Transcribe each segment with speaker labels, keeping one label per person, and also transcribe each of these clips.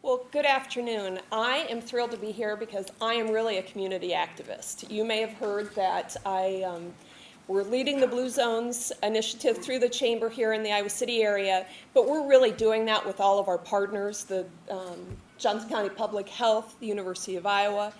Speaker 1: Well, good afternoon. I am thrilled to be here because I am really a community activist. You may have heard that we're leading the Blue Zones initiative through the chamber here in the Iowa City area, but we're really doing that with all of our partners, the Johnson County Public Health, the University of Iowa,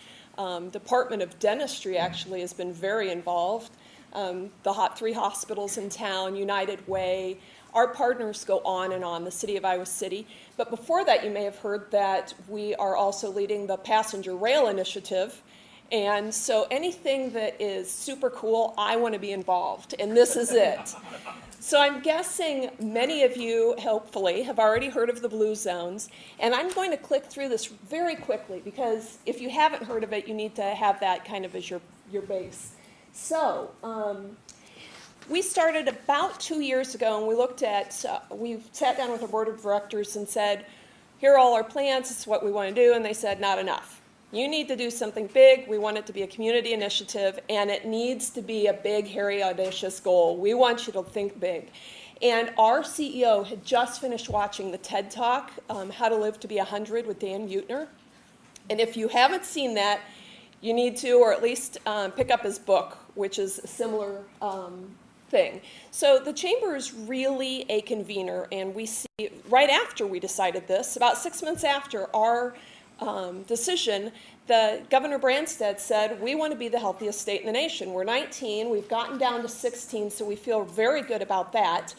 Speaker 1: Department of Dentistry actually has been very involved, the 3 hospitals in town, United Way. Our partners go on and on, the City of Iowa City. But before that, you may have heard that we are also leading the Passenger Rail Initiative. And so anything that is super cool, I want to be involved, and this is it. So I'm guessing many of you, hopefully, have already heard of the Blue Zones. And I'm going to click through this very quickly, because if you haven't heard of it, you need to have that kind of as your base. So, we started about 2 years ago, and we looked at, we sat down with our board of directors and said, here are all our plans, this is what we want to do, and they said, not enough. You need to do something big. We want it to be a community initiative, and it needs to be a big, hairy, audacious goal. We want you to think big. And our CEO had just finished watching the TED Talk, How to Live to be 100 with Dan Buettner. And if you haven't seen that, you need to, or at least pick up his book, which is a similar thing. So the chamber is really a convener, and we see right after we decided this, about 6 months after our decision, the Governor Branstad said, we want to be the healthiest state in the nation. We're 19, we've gotten down to 16, so we feel very good about that,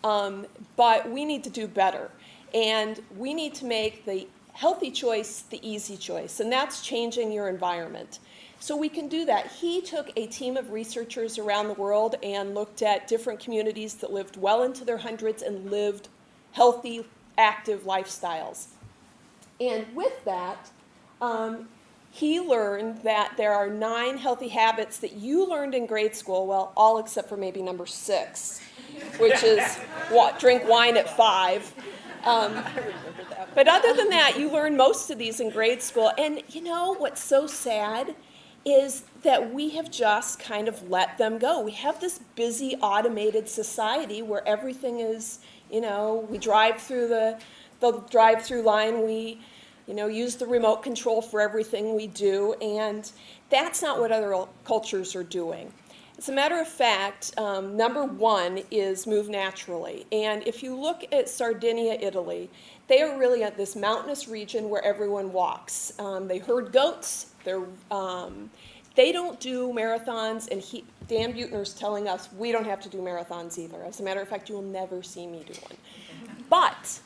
Speaker 1: but we need to do better. And we need to make the healthy choice the easy choice, and that's changing your environment. So we can do that. He took a team of researchers around the world and looked at different communities that lived well into their hundreds and lived healthy, active lifestyles. And with that, he learned that there are 9 healthy habits that you learned in grade school, well, all except for maybe number 6, which is drink wine at 5. But other than that, you learn most of these in grade school. And you know what's so sad is that we have just kind of let them go. We have this busy, automated society where everything is, you know, we drive through the drive-through line, we, you know, use the remote control for everything we do, and that's not what other cultures are doing. As a matter of fact, number 1 is move naturally. And if you look at Sardinia, Italy, they are really at this mountainous region where everyone walks. They herd goats. They don't do marathons, and Dan Buettner's telling us we don't have to do marathons either. As a matter of fact, you will never see me do one. But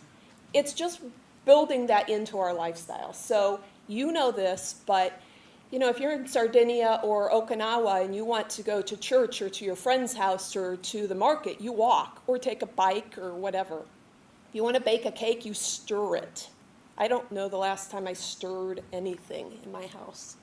Speaker 1: it's just building that into our lifestyle. So you know this, but you know, if you're in Sardinia or Okinawa and you want to go to church or to your friend's house or to the market, you walk or take a bike or whatever. If you want to bake a cake, you stir it. I don't know the last time I stirred anything in my house.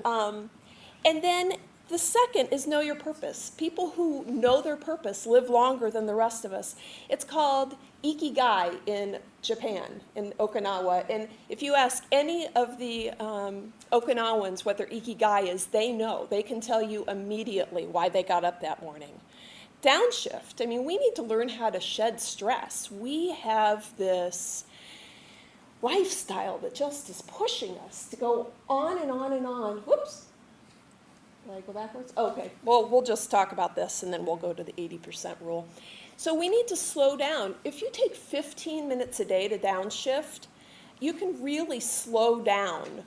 Speaker 1: And then the second is know your purpose. People who know their purpose live longer than the rest of us. It's called ikigai in Japan, in Okinawa. And if you ask any of the Okinawans what their ikigai is, they know. They can tell you immediately why they got up that morning. Downshift. I mean, we need to learn how to shed stress. We have this lifestyle that just is pushing us to go on and on and on. Whoops. Did I go backwards? Okay. Well, we'll just talk about this, and then we'll go to the 80% rule. So we need to slow down. If you take 15 minutes a day to downshift, you can really slow down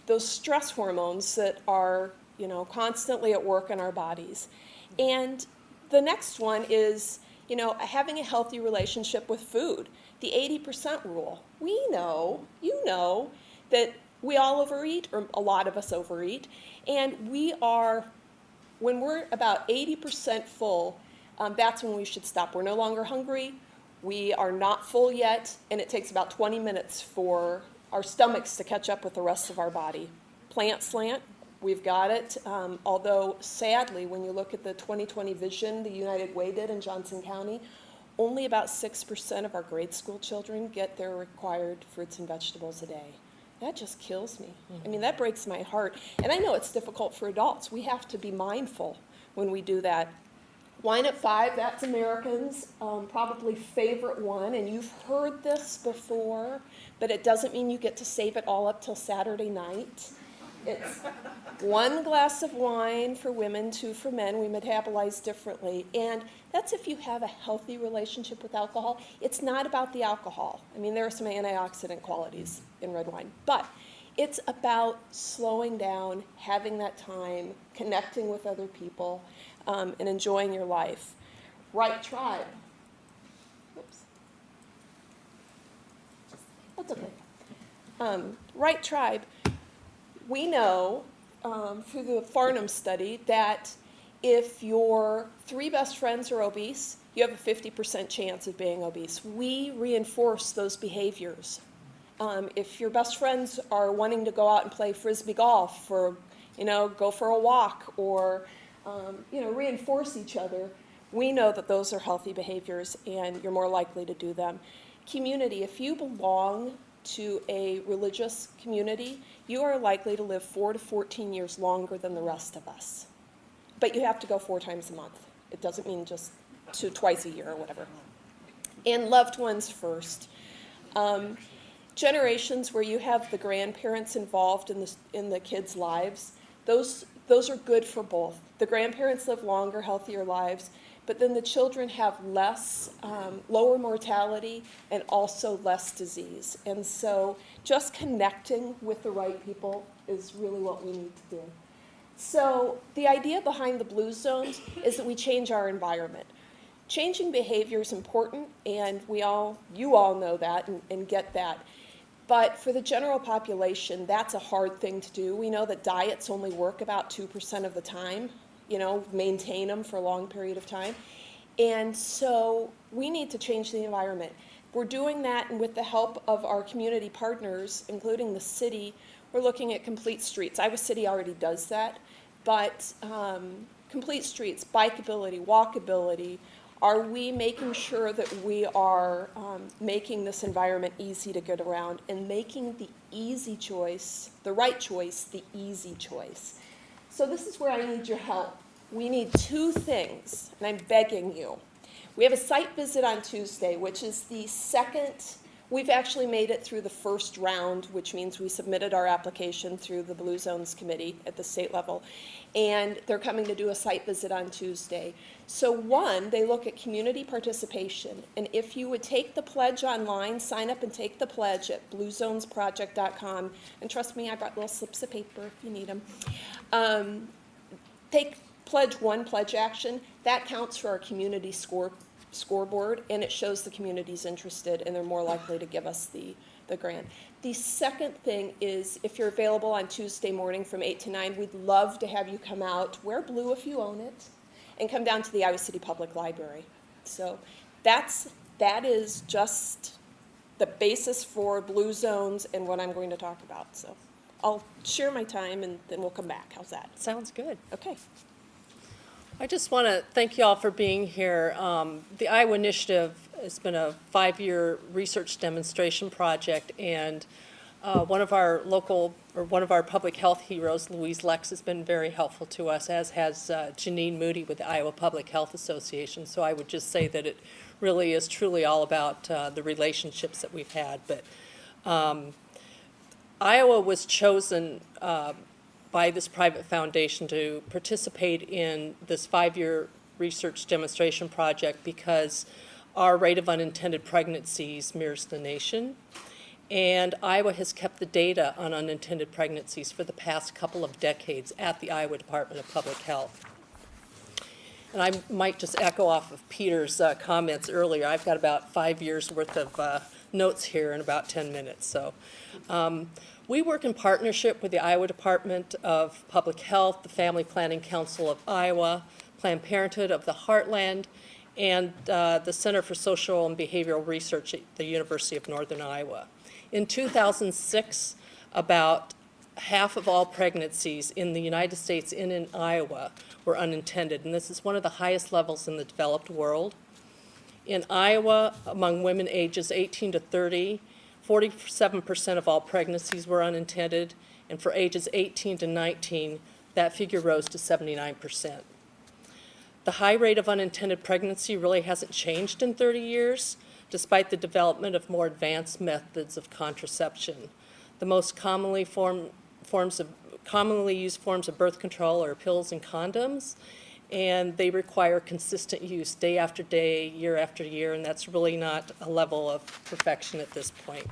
Speaker 1: those stress hormones that are, you know, constantly at work in our bodies. And the next one is, you know, having a healthy relationship with food. The 80% rule. We know, you know, that we all overeat, or a lot of us overeat, and when we're about 80% full, that's when we should stop. We're no longer hungry, we are not full yet, and it takes about 20 minutes for our stomachs to catch up with the rest of our body. Plant slant, we've got it, although sadly, when you look at the 2020 vision the United Way did in Johnson County, only about 6% of our grade school children get their required fruits and vegetables a day. That just kills me. I mean, that breaks my heart. And I know it's difficult for adults. We have to be mindful when we do that. Wine at 5, that's Americans' probably favorite one, and you've heard this before, but it doesn't mean you get to save it all up till Saturday night. It's 1 glass of wine for women, 2 for men. We metabolize differently, and that's if you have a healthy relationship with alcohol. It's not about the alcohol. I mean, there are some antioxidant qualities in red wine, but it's about slowing down, having that time, connecting with other people, and enjoying your life. Right Tribe. Oops. That's okay. Right Tribe. We know through the Farnham study that if your 3 best friends are obese, you have a 50% chance of being obese. We reinforce those behaviors. If your best friends are wanting to go out and play frisbee golf or, go for a walk or, reinforce each other, we know that those are healthy behaviors and you're more likely to do them. Community, if you belong to a religious community, you are likely to live 4 to 14 years longer than the rest of us. But you have to go 4 times a month. It doesn't mean just twice a year or whatever. And loved ones first. Generations where you have the grandparents involved in the kids' lives, those are good for both. The grandparents live longer, healthier lives, but then the children have less, lower mortality and also less disease. And so just connecting with the right people is really what we need to do. So the idea behind the Blue Zones is that we change our environment. Changing behavior is important, and you all know that and get that. But for the general population, that's a hard thing to do. We know that diets only work about 2% of the time, maintain them for a long period of time. And so we need to change the environment. We're doing that, and with the help of our community partners, including the city, we're looking at complete streets. Iowa City already does that, but complete streets, bikeability, walkability. Are we making sure that we are making this environment easy to get around and making the easy choice, the right choice, the easy choice? So this is where I need your help. We need 2 things, and I'm begging you. We have a site visit on Tuesday, which is the second. We've actually made it through the first round, which means we submitted our application through the Blue Zones Committee at the state level. And they're coming to do a site visit on Tuesday. So 1, they look at community participation. And if you would take the pledge online, sign up and take the pledge at bluezonesproject.com. And trust me, I brought little slips of paper if you need them. Take pledge 1, pledge action. That counts for our community scoreboard, and it shows the community's interested, and they're more likely to give us the grant. The second thing is, if you're available on Tuesday morning from 8 to 9, we'd love to have you come out, wear blue if you own it, and come down to the Iowa City Public Library. So that is just the basis for Blue Zones and what I'm going to talk about. So I'll share my time, and then we'll come back. How's that?
Speaker 2: Sounds good.
Speaker 1: Okay.
Speaker 2: I just want to thank you all for being here. The Iowa Initiative has been a 5-year research demonstration project, and one of our public health heroes, Louise Lex, has been very helpful to us, as has Janine Moody with the Iowa Public Health Association. So I would just say that it really is truly all about the relationships that we've had. But Iowa was chosen by this private foundation to participate in this 5-year research demonstration project because our rate of unintended pregnancies mirrors the nation. And Iowa has kept the data on unintended pregnancies for the past couple of decades at the Iowa Department of Public Health. And I might just echo off of Peter's comments earlier. I've got about 5 years worth of notes here in about 10 minutes. So. We work in partnership with the Iowa Department of Public Health, the Family Planning Council of Iowa, Planned Parenthood of the Heartland, and the Center for Social and Behavioral Research at the University of Northern Iowa. In 2006, about half of all pregnancies in the United States and in Iowa were unintended, and this is one of the highest levels in the developed world. In Iowa, among women ages 18 to 30, 47% of all pregnancies were unintended, and for ages 18 to 19, that figure rose to 79%. The high rate of unintended pregnancy really hasn't changed in 30 years, despite the development of more advanced methods of contraception. The most commonly used forms of birth control are pills and condoms, and they require consistent use day after day, year after year, and that's really not a level of perfection at this point.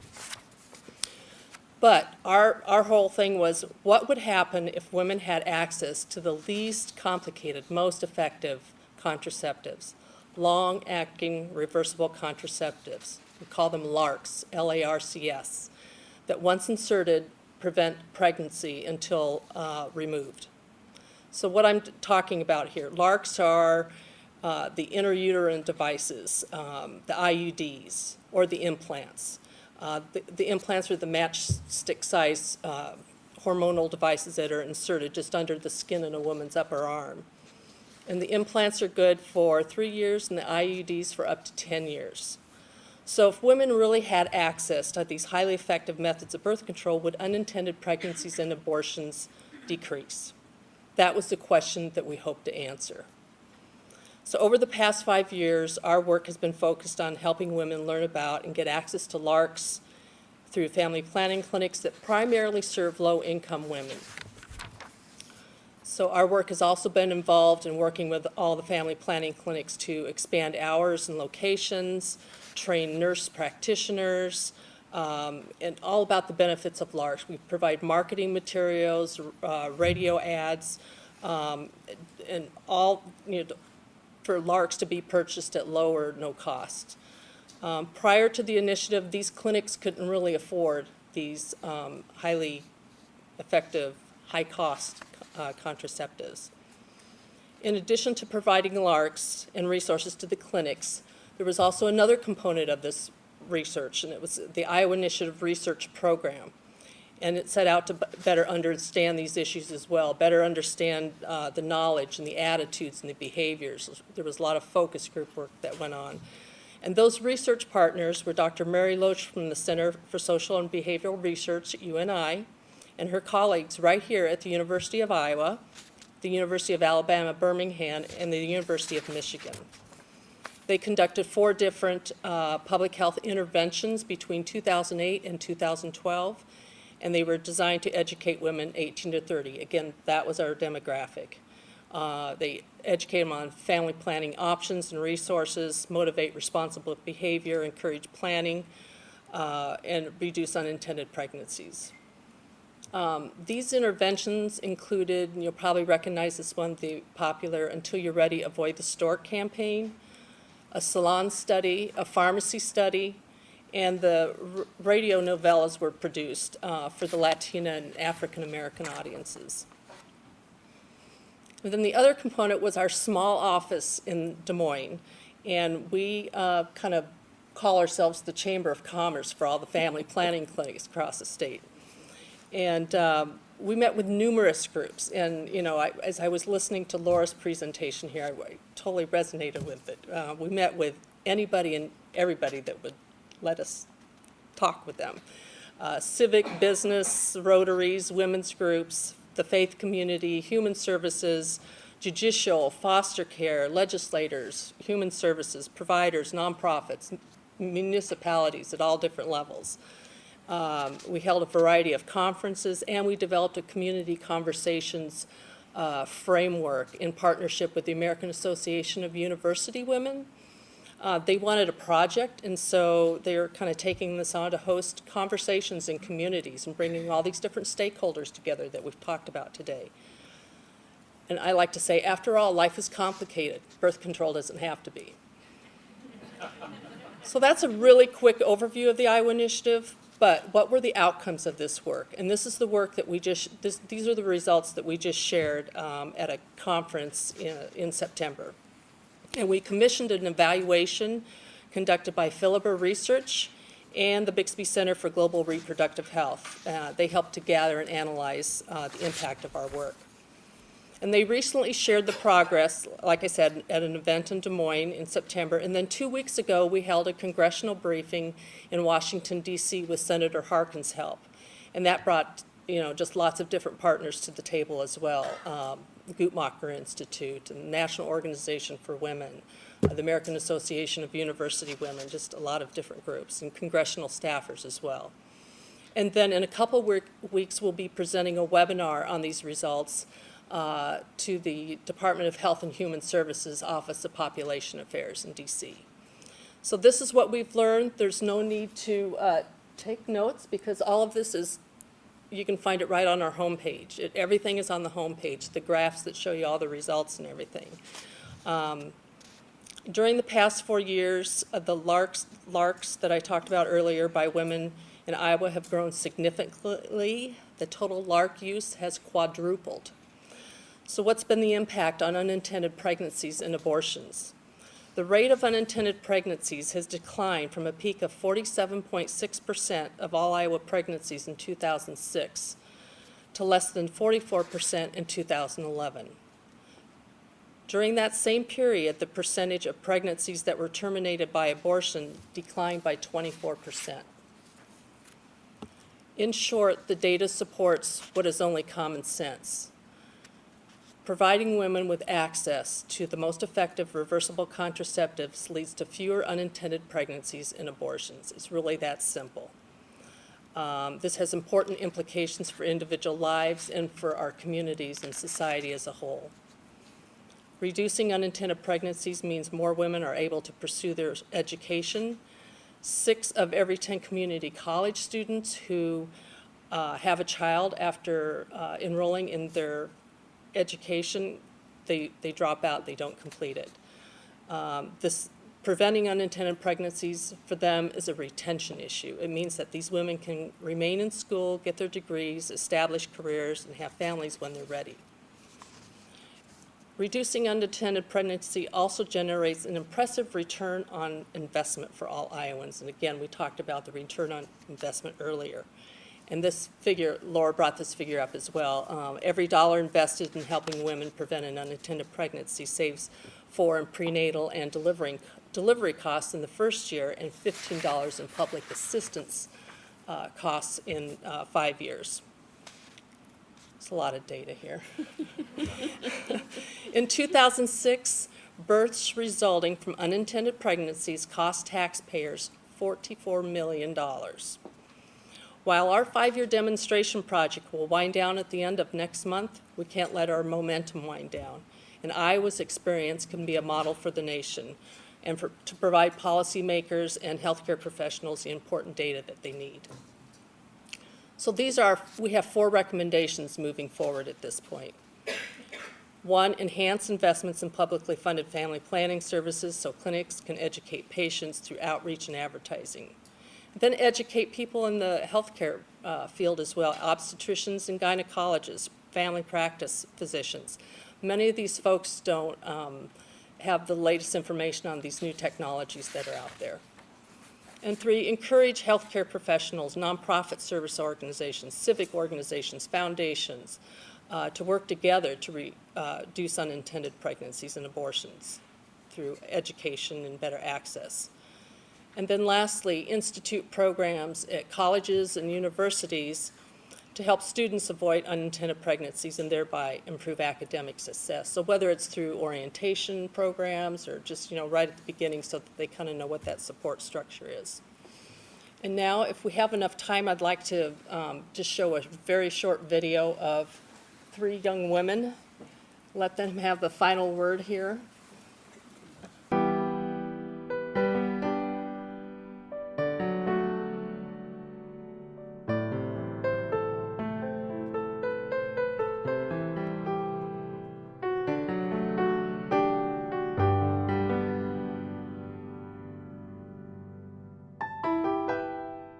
Speaker 2: But our whole thing was, what would happen if women had access to the least complicated, most effective contraceptives, long-acting reversible contraceptives? We call them LARCs, L-A-R-C-S, that once inserted, prevent pregnancy until removed. So what I'm talking about here, LARCs are the intrauterine devices, the IUDs, or the implants. The implants are the matchstick-size hormonal devices that are inserted just under the skin in a woman's upper arm. And the implants are good for 3 years, and the IUDs for up to 10 years. So if women really had access to these highly effective methods of birth control, would unintended pregnancies and abortions decrease? That was the question that we hoped to answer. So over the past 5 years, our work has been focused on helping women learn about and get access to LARCs through family planning clinics that primarily serve low-income women. So our work has also been involved in working with all the family planning clinics to expand hours and locations, train nurse practitioners, and all about the benefits of LARCs. We provide marketing materials, radio ads, and all, for LARCs to be purchased at low or no cost. Prior to the initiative, these clinics couldn't really afford these highly effective, high-cost contraceptives. In addition to providing LARCs and resources to the clinics, there was also another component of this research, and it was the Iowa Initiative Research Program. And it set out to better understand these issues as well, better understand the knowledge and the attitudes and the behaviors. There was a lot of focus group work that went on. And those research partners were Dr. Mary Loach from the Center for Social and Behavioral Research at UNI, and her colleagues right here at the University of Iowa, the University of Alabama, Birmingham, and the University of Michigan. They conducted 4 different public health interventions between 2008 and 2012, and they were designed to educate women 18 to 30. Again, that was our demographic. They educate them on family planning options and resources, motivate responsible behavior, encourage planning, and reduce unintended pregnancies. These interventions included, you'll probably recognize this one, the popular Until You're Ready, Avoid the Stork campaign, a salon study, a pharmacy study, and the radio novellas were produced for the Latina and African American audiences. And then the other component was our small office in Des Moines, and we kind of call ourselves the Chamber of Commerce for all the family planning clinics across the state. And we met with numerous groups, and as I was listening to Laura's presentation here, I totally resonated with it. We met with anybody and everybody that would let us talk with them. Civic, business, Rotaries, women's groups, the faith community, human services, judicial, foster care, legislators, human services, providers, nonprofits, municipalities at all different levels. We held a variety of conferences, and we developed a community conversations framework in partnership with the American Association of University Women. They wanted a project, and so they're kind of taking this on to host conversations in communities and bringing all these different stakeholders together that we've talked about today. And I like to say, after all, life is complicated. Birth control doesn't have to be. So that's a really quick overview of the Iowa Initiative. But what were the outcomes of this work? And this is the work that these are the results that we just shared at a conference in September. And we commissioned an evaluation conducted by Philibert Research and the Bixby Center for Global Reproductive Health. They helped to gather and analyze the impact of our work. And they recently shared the progress, like I said, at an event in Des Moines in September. And then 2 weeks ago, we held a congressional briefing in Washington, D.C. with Senator Harkin's help. And that brought just lots of different partners to the table as well. The Guttmacher Institute, and the National Organization for Women, the American Association of University Women, just a lot of different groups, and congressional staffers as well. And then in a couple weeks, we'll be presenting a webinar on these results to the Department of Health and Human Services Office of Population Affairs in DC. So this is what we've learned. There's no need to take notes because all of this is, you can find it right on our homepage. Everything is on the homepage, the graphs that show you all the results and everything. During the past 4 years, the LARCs that I talked about earlier by women in Iowa have grown significantly. The total LARC use has quadrupled. So what's been the impact on unintended pregnancies and abortions? The rate of unintended pregnancies has declined from a peak of 47.6% of all Iowa pregnancies in 2006 to less than 44% in 2011. During that same period, the percentage of pregnancies that were terminated by abortion declined by 24%. In short, the data supports what is only common sense. Providing women with access to the most effective reversible contraceptives leads to fewer unintended pregnancies and abortions. It's really that simple. This has important implications for individual lives and for our communities and society as a whole. Reducing unintended pregnancies means more women are able to pursue their education. 6 of every 10 community college students who have a child after enrolling in their education, they drop out, they don't complete it. Preventing unintended pregnancies for them is a retention issue. It means that these women can remain in school, get their degrees, establish careers, and have families when they're ready. Reducing unintended pregnancy also generates an impressive return on investment for all Iowans. And again, we talked about the return on investment earlier. And this figure, Laura brought this figure up as well. Every dollar invested in helping women prevent an unintended pregnancy saves for in prenatal and delivery costs in the first year and $15 in public assistance costs in 5 years. It's a lot of data here. In 2006, births resulting from unintended pregnancies cost taxpayers $44 million. While our 5-year demonstration project will wind down at the end of next month, we can't let our momentum wind down. And Iowa's experience can be a model for the nation and to provide policymakers and healthcare professionals the important data that they need. So we have 4 recommendations moving forward at this point. 1, enhance investments in publicly funded family planning services so clinics can educate patients through outreach and advertising. Then educate people in the healthcare field as well, obstetricians and gynecologists, family practice physicians. Many of these folks don't have the latest information on these new technologies that are out there. And 3, encourage healthcare professionals, nonprofit service organizations, civic organizations, foundations, to work together to reduce unintended pregnancies and abortions through education and better access. And then lastly, institute programs at colleges and universities to help students avoid unintended pregnancies and thereby improve academic success. So whether it's through orientation programs or just, right at the beginning so that they kind of know what that support structure is. And now, if we have enough time, I'd like to just show a very short video of 3 young women. Let them have the final word here.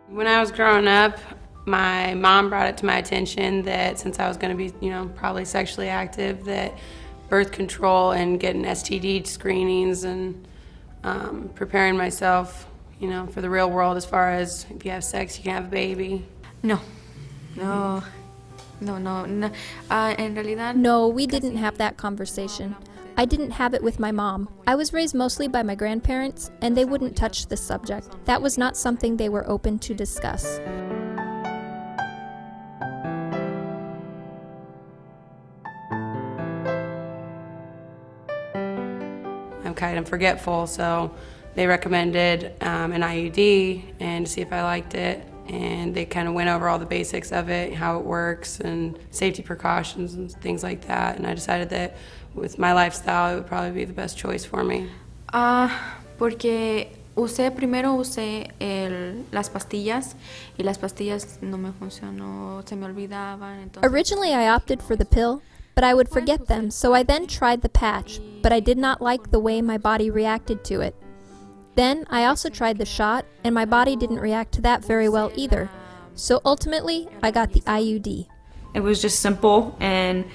Speaker 3: When I was growing up, my mom brought it to my attention that since I was going to be, probably sexually active, that birth control and getting STD screenings and preparing myself, for the real world as far as if you have sex, you can have a baby.
Speaker 4: No. En realidad.
Speaker 5: No, we didn't have that conversation. I didn't have it with my mom. I was raised mostly by my grandparents, and they wouldn't touch this subject. That was not something they were open to discuss.
Speaker 3: I'm kind of forgetful, so they recommended an IUD and to see if I liked it. And they kind of went over all the basics of it, how it works, and safety precautions and things like that. And I decided that with my lifestyle, it would probably be the best choice for me.
Speaker 4: Porque primero usé las pastillas y las pastillas no me funcionó, se me olvidaban. Entonces,
Speaker 5: Originally, I opted for the pill, but I would forget them, so I then tried the patch, but I did not like the way my body reacted to it. Then I also tried the shot, and my body didn't react to that very well either. So ultimately, I got the IUD.
Speaker 6: It was just simple, and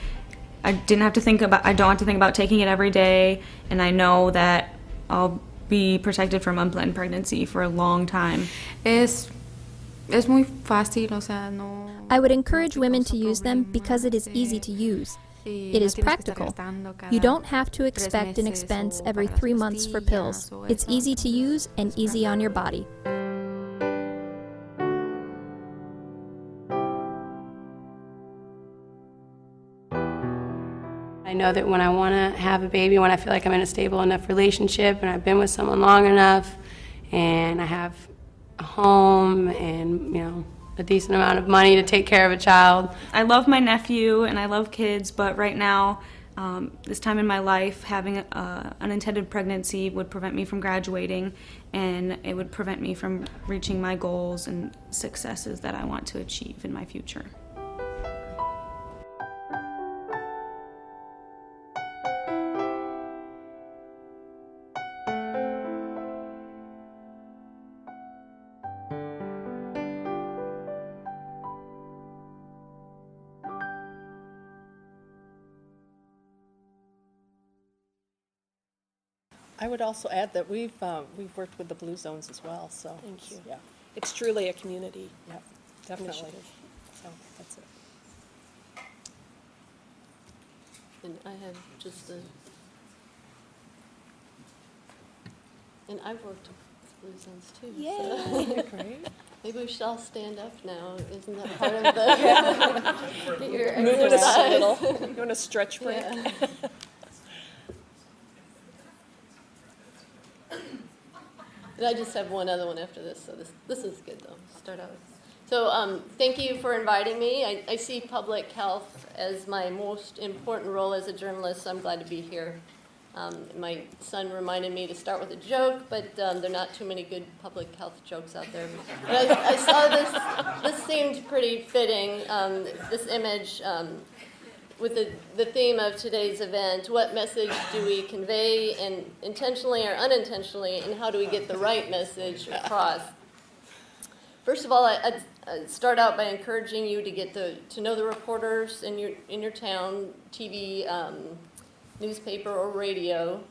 Speaker 6: I don't have to think about taking it every day, and I know that I'll be protected from unplanned pregnancy for a long time.
Speaker 4: es muy fácil, o sea, no.
Speaker 5: I would encourage women to use them because it is easy to use. It is practical. You don't have to expect an expense every 3 months for pills. It's easy to use and easy on your body.
Speaker 3: I know that when I want to have a baby, when I feel like I'm in a stable enough relationship and I've been with someone long enough and I have a home and, a decent amount of money to take care of a child.
Speaker 6: I love my nephew and I love kids, but right now, this time in my life, having an unintended pregnancy would prevent me from graduating, and it would prevent me from reaching my goals and successes that I want to achieve in my future.
Speaker 2: I would also add that we've worked with the Blue Zones as well, so.
Speaker 1: Thank you.
Speaker 2: Yeah,
Speaker 1: It's truly a community
Speaker 2: yeah, definitely.
Speaker 1: initiative.
Speaker 2: So, that's it.
Speaker 7: And I have just and I've worked with Blue Zones too.
Speaker 5: Yay!
Speaker 2: Great.
Speaker 7: Maybe we should all stand up now. Isn't that part of the get your
Speaker 1: Move it a
Speaker 7: exercise?
Speaker 1: little. You want a stretch break?
Speaker 7: Yeah. And I just have one other one after this, so this is good though. Start out. So thank you for inviting me. I see public health as my most important role as a journalist, so I'm glad to be here. My son reminded me to start with a joke, but there are not too many good public health jokes out there. But I saw this seemed pretty fitting, this image with the theme of today's event. What message do we convey, and intentionally or unintentionally, and how do we get the right message across? First of all, I'd start out by encouraging you to get to know the reporters in your town, TV, newspaper, or radio,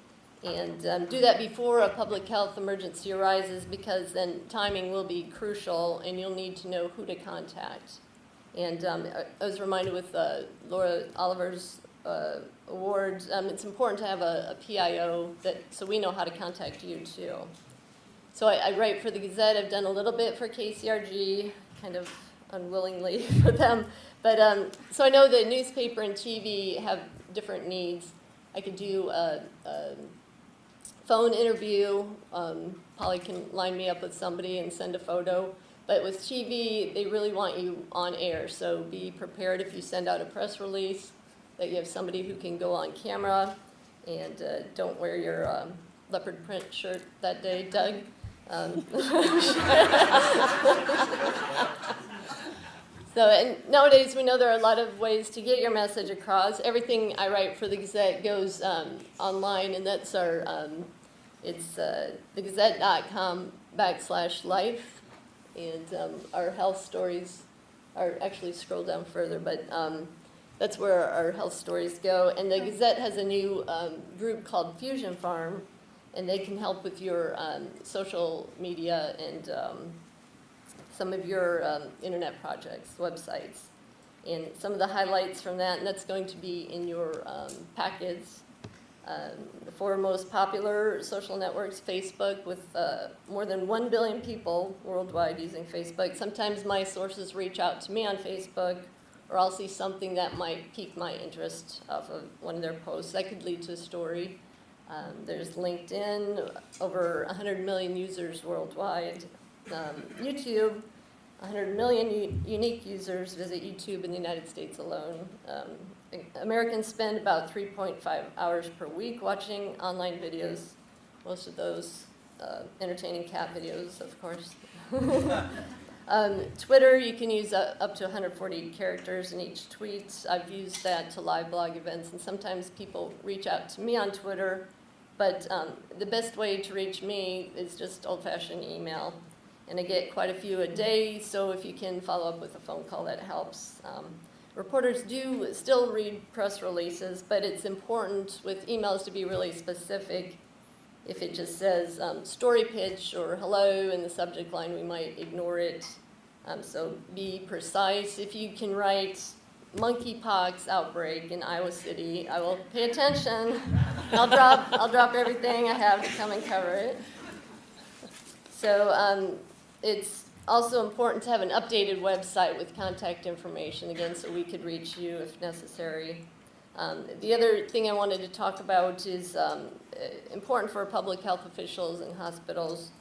Speaker 7: and do that before a public health emergency arises, because then timing will be crucial, and you'll need to know who to contact. And I was reminded with Laura Oliver's award, it's important to have a PIO so we know how to contact you too. So I write for the Gazette. I've done a little bit for KCRG, kind of unwillingly for them. But so I know that newspaper and TV have different needs. I could do a phone interview. Polly can line me up with somebody and send a photo. But with TV, they really want you on air, so be prepared if you send out a press release that you have somebody who can go on camera, and don't wear your leopard print shirt that day, Doug. So, and nowadays we know there are a lot of ways to get your message across. Everything I write for the Gazette goes online, and that's our, it's thegazette.com/life. And our health stories are actually scroll down further, but that's where our health stories go. And the Gazette has a new group called Fusion Farm, and they can help with your social media and some of your internet projects, websites. And some of the highlights from that, and that's going to be in your packets. The 4 most popular social networks, Facebook, with more than 1 billion people worldwide using Facebook. Sometimes my sources reach out to me on Facebook, or I'll see something that might pique my interest off of one of their posts. That could lead to a story. There's LinkedIn, over 100 million users worldwide. YouTube, 100 million unique users visit YouTube in the United States alone. Americans spend about 3.5 hours per week watching online videos, most of those entertaining cat videos, of course. Twitter, you can use up to 140 characters in each tweet. I've used that to live blog events, and sometimes people reach out to me on Twitter, but the best way to reach me is just old-fashioned email. And I get quite a few a day, so if you can follow up with a phone call, that helps. Reporters do still read press releases, but it's important with emails to be really specific. If it just says story pitch or hello in the subject line, we might ignore it. So be precise. If you can write monkeypox outbreak in Iowa City, I will pay attention. I'll drop everything I have to come and cover it. So it's also important to have an updated website with contact information, again, so we could reach you if necessary. The other thing I wanted to talk about is important for public health officials and hospitals.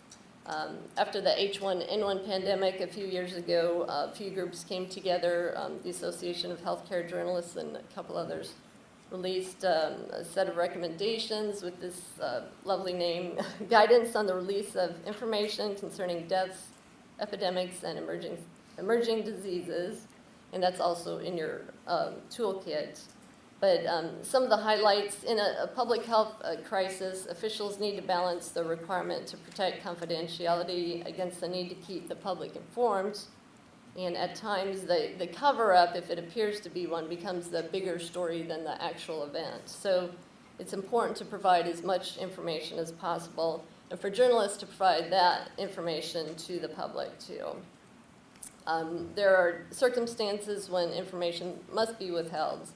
Speaker 7: After the H1N1 pandemic a few years ago, a few groups came together, the Association of Healthcare Journalists and a couple others released a set of recommendations with this lovely name, Guidance on the Release of Information Concerning Deaths, Epidemics, and Emerging Diseases, and that's also in your toolkit. But some of the highlights, in a public health crisis, officials need to balance the requirement to protect confidentiality against the need to keep the public informed. And at times, the cover-up, if it appears to be one, becomes the bigger story than the actual event. So it's important to provide as much information as possible, and for journalists to provide that information to the public, too. There are circumstances when information must be withheld.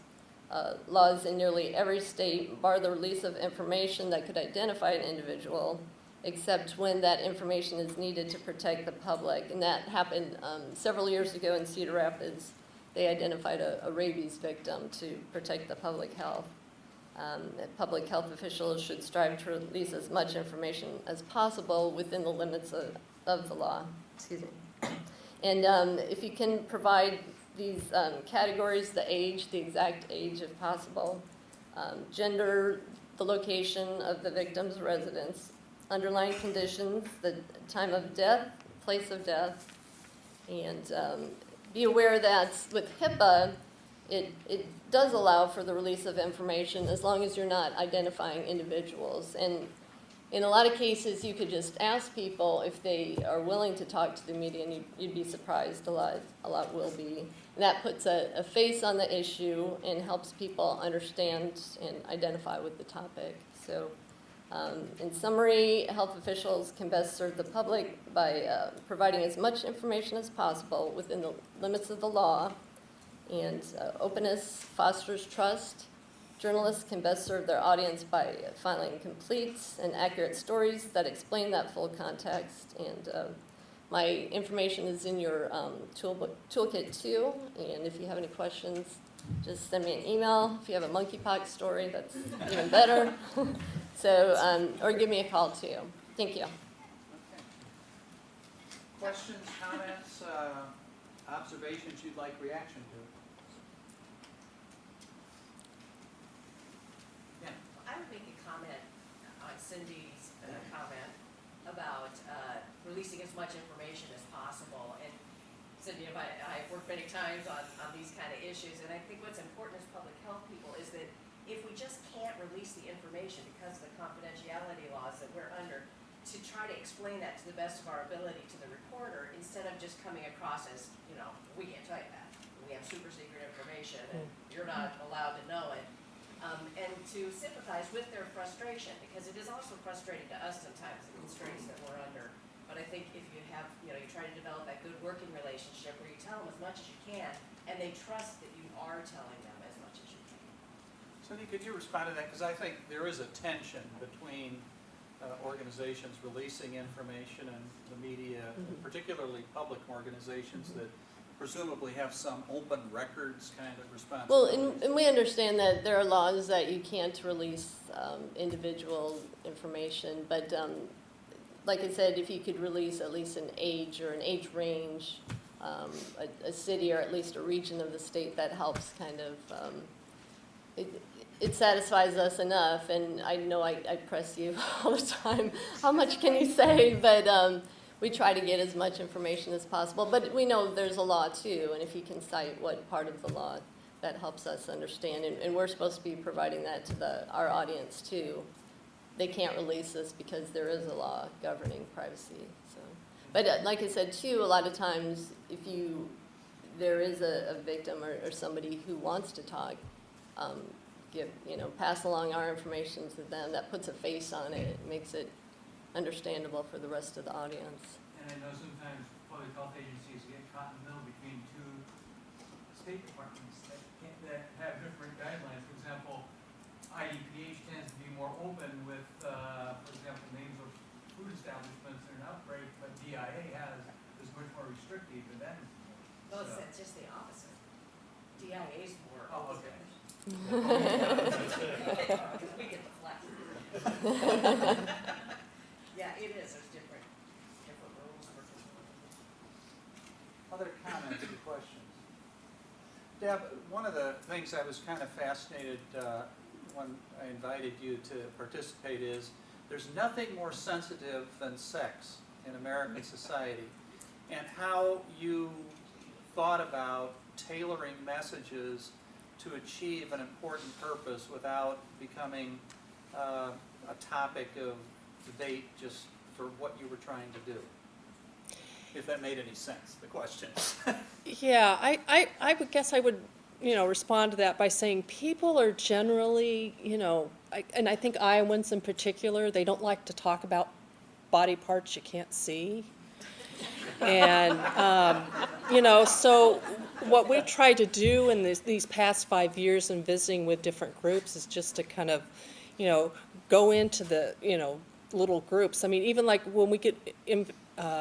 Speaker 7: Laws in nearly every state bar the release of information that could identify an individual, except when that information is needed to protect the public. And that happened several years ago in Cedar Rapids. They identified a rabies victim to protect the public health. Public health officials should strive to release as much information as possible within the limits of the law. Excuse me. And if you can provide these categories, the age, the exact age if possible, gender, the location of the victim's residence, underlying conditions, the time of death, place of death, and be aware that with HIPAA, it does allow for the release of information as long as you're not identifying individuals. And in a lot of cases, you could just ask people if they are willing to talk to the media, and you'd be surprised, a lot will be. And that puts a face on the issue and helps people understand and identify with the topic. So in summary, health officials can best serve the public by providing as much information as possible within the limits of the law, and openness fosters trust. Journalists can best serve their audience by filing complete and accurate stories that explain that full context. And my information is in your toolkit too. And if you have any questions, just send me an email. If you have a monkeypox story, that's even better. So, or give me a call too. Thank you.
Speaker 8: Okay. Questions, comments, observations you'd like reaction to?
Speaker 9: I would make a comment on Cindy's comment about releasing as much information as possible. And Cindy, I've worked many times on these kind of issues, and I think what's important as public health people is that if we just can't release the information because of the confidentiality laws that we're under, to try to explain that to the best of our ability to the reporter, instead of just coming across as, you know, we can't tell you that. We have super secret information, and you're not allowed to know it. And to sympathize with their frustration, because it is also frustrating to us sometimes, the constraints that we're under. But I think if you have, you try to develop that good working relationship where you tell them as much as you can, and they trust that you are telling them as much as you can.
Speaker 8: Cindy, could you respond to that? Because I think there is a tension between organizations releasing information and the media, particularly public organizations that presumably have some open records kind of
Speaker 7: Well,
Speaker 8: responsibility.
Speaker 7: and we understand that there are laws that you can't release individual information, but like I said, if you could release at least an age or an age range, a city or at least a region of the state, that helps kind of, it satisfies us enough, and I know I press you all the time, how much can you say, but we try to get as much information as possible, but we know there's a law too, and if you can cite what part of the law, that helps us understand, and we're supposed to be providing that to our audience too. They can't release this because there is a law governing privacy, so. But like I said too, a lot of times if there is a victim or somebody who wants to talk, pass along our information to them. That puts a face on it. It makes it understandable for the rest of the audience.
Speaker 10: And I know sometimes public health agencies get caught in the middle between two state departments that have different guidelines. For example, IDPH tends to be more open with, for example, names of food establishments in an outbreak, but DIA is much more restrictive, and that is.
Speaker 9: Well, it's just the opposite. DIA's more.
Speaker 10: Oh, okay.
Speaker 9: Because we get the flex. Yeah, it is. There's different rules for different.
Speaker 8: Other comments or questions? Deb, one of the things I was kind of fascinated when I invited you to participate is there's nothing more sensitive than sex in American society, and how you thought about tailoring messages to achieve an important purpose without becoming a topic of debate just for what you were trying to do. If that made any sense, the question.
Speaker 2: Yeah, I would guess I would, respond to that by saying people are generally, and I think Iowans in particular, they don't like to talk about body parts you can't see. And, so what we've tried to do in these past 5 years in visiting with different groups is just to kind of, go into the, little groups. I mean, even like when we get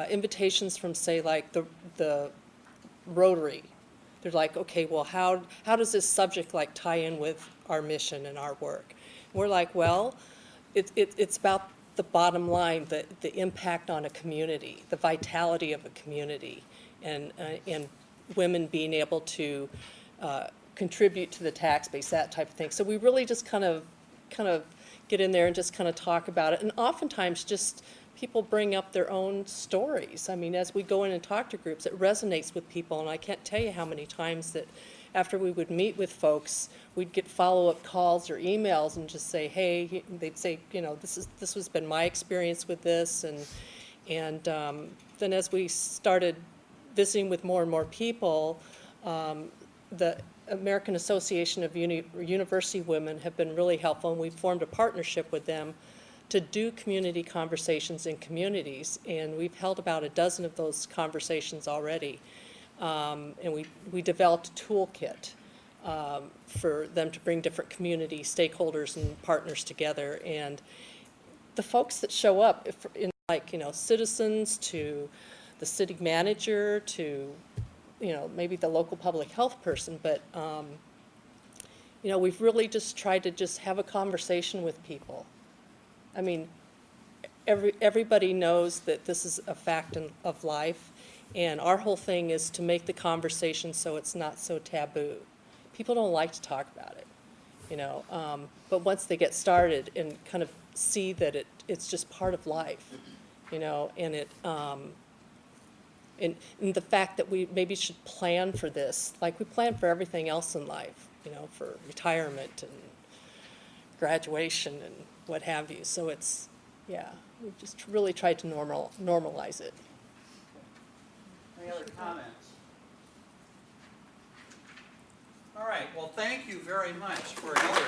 Speaker 2: invitations from, say, like the Rotary, they're like, okay, well, how does this subject like tie in with our mission and our work? We're like, well, it's about the bottom line, the impact on a community, the vitality of a community, and women being able to contribute to the tax base, that type of thing. So we really just kind of get in there and just kind of talk about it. And oftentimes just people bring up their own stories. I mean, as we go in and talk to groups, it resonates with people, and I can't tell you how many times that after we would meet with folks, we'd get follow-up calls or emails and just say, hey, they'd say, this has been my experience with this, and then as we started visiting with more and more people, the American Association of University Women have been really helpful, and we've formed a partnership with them to do community conversations in communities, and we've held about a dozen of those conversations already. And we developed a toolkit for them to bring different community stakeholders and partners together. And the folks that show up, citizens to the city manager to, maybe the local public health person, but, we've really just tried to just have a conversation with people. I mean, everybody knows that this is a fact of life, and our whole thing is to make the conversation so it's not so taboo. People don't like to talk about it, but once they get started and kind of see that it's just part of life, and it, and the fact that we maybe should plan for this, like we plan for everything else in life, for retirement and graduation and what have you. So it's, we've just really tried to normalize it.
Speaker 8: Any other comments? All right, well, thank you very much for another